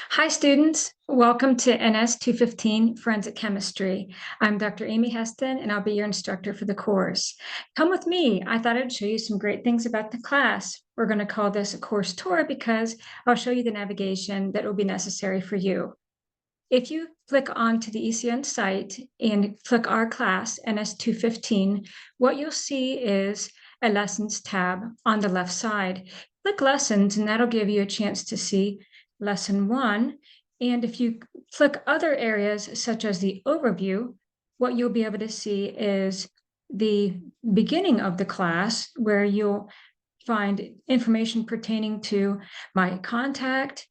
Hi, students. Welcome to NS 215 Forensic Chemistry. I'm Dr. Amy Heston, and I'll be your instructor for the course. Come with me. I thought I'd show you some great things about the class. We're going to call this a course tour because I'll show you the navigation that will be necessary for you. If you click onto the ECN site and click our class, NS 215, what you'll see is a lessons tab on the left side. Click lessons, and that'll give you a chance to see lesson one. And if you click other areas, such as the overview, what you'll be able to see is the beginning of the class, where you'll find information pertaining to my contact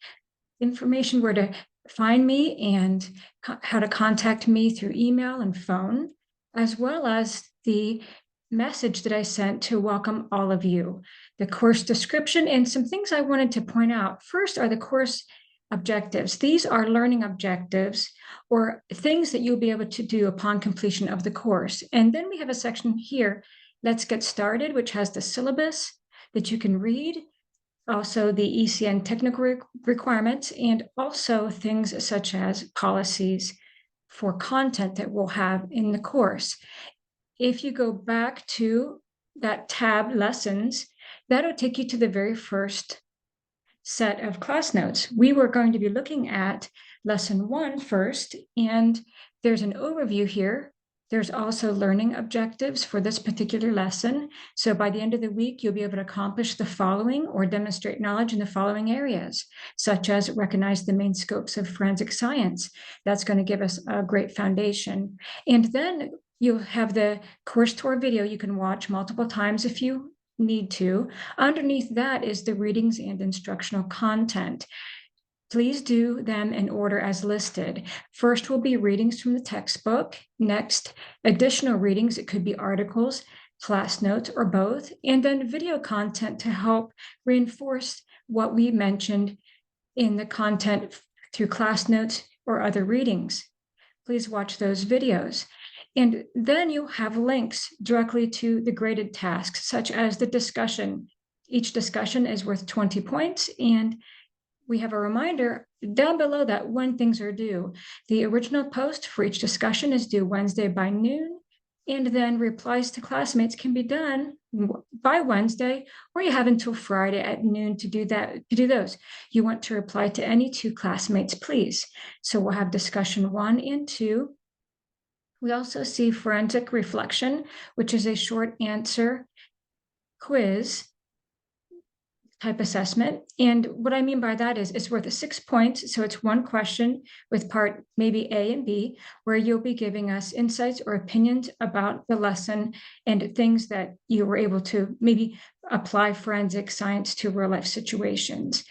information, where to find me, and how to contact me through email and phone, as well as the message that I sent to welcome all of you, the course description, and some things I wanted to point out. First are the course objectives. These are learning objectives, or things that you'll be able to do upon completion of the course. And then we have a section here, Let's Get Started, which has the syllabus that you can read, also the ECN technical requirements, and also things such as policies for content that we'll have in the course. If you go back to that tab lessons, that'll take you to the very first set of class notes. We were going to be looking at lesson one first, and there's an overview here. There's also learning objectives for this particular lesson. So by the end of the week, you'll be able to accomplish the following or demonstrate knowledge in the following areas, such as recognize the main scopes of forensic science. That's going to give us a great foundation. And then you'll have the course tour video you can watch multiple times if you need to. Underneath that is the readings and instructional content. Please do them in order as listed. First will be readings from the textbook. Next, additional readings. It could be articles, class notes, or both. And then video content to help reinforce what we mentioned in the content through class notes or other readings. Please watch those videos. And then you have links directly to the graded tasks, such as the discussion. Each discussion is worth 20 points, and we have a reminder down below that when things are due. The original post for each discussion is due Wednesday by noon, and then replies to classmates can be done by Wednesday, or you have until Friday at noon to do those. You want to reply to any two classmates, please. So we'll have discussion 1 and 2. We also see forensic reflection, which is a short answer quiz type assessment. And what I mean by that is it's worth 6 points. So it's one question with part maybe A and B, where you'll be giving us insights or opinions about the lesson and things that you were able to maybe apply forensic science to real life situations.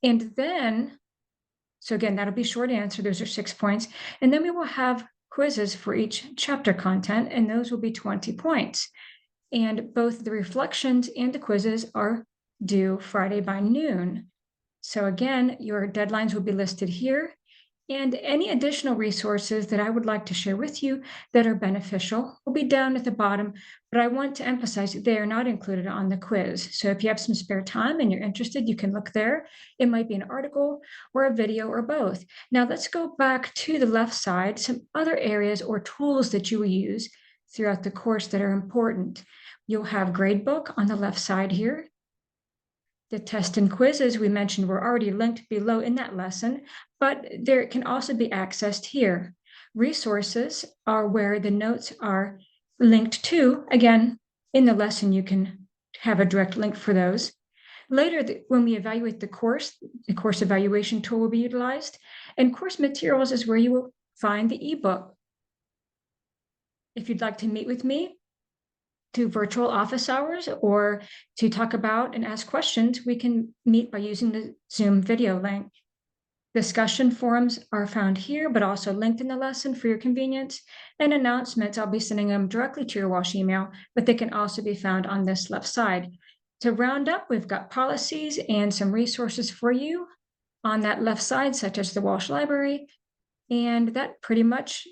And then, so again, that'll be short answer. Those are 6 points. And then we will have quizzes for each chapter content, and those will be 20 points. And both the reflections and the quizzes are due Friday by noon. So again, your deadlines will be listed here, and any additional resources that I would like to share with you that are beneficial will be down at the bottom, but I want to emphasize that they are not included on the quiz. So if you have some spare time and you're interested, you can look there. It might be an article or a video or both. Now let's go back to the left side, some other areas or tools that you will use throughout the course that are important. You'll have gradebook on the left side here. The test and quizzes we mentioned were already linked below in that lesson, but there can also be accessed here. Resources are where the notes are linked to. Again, in the lesson, you can have a direct link for those. Later, when we evaluate the course evaluation tool will be utilized, and course materials is where you will find the ebook. If you'd like to meet with me, to virtual office hours, or to talk about and ask questions, we can meet by using the Zoom video link. Discussion forums are found here, but also linked in the lesson for your convenience. And announcements, I'll be sending them directly to your WASH email, but they can also be found on this left side. To round up, we've got policies and some resources for you on that left side, such as the WASH library. And that pretty much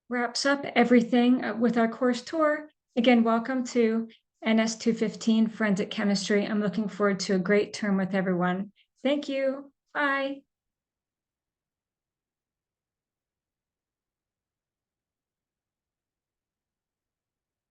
wraps up everything with our course tour. Again, welcome to NS 215 Forensic Chemistry. I'm looking forward to a great term with everyone. Thank you. Bye.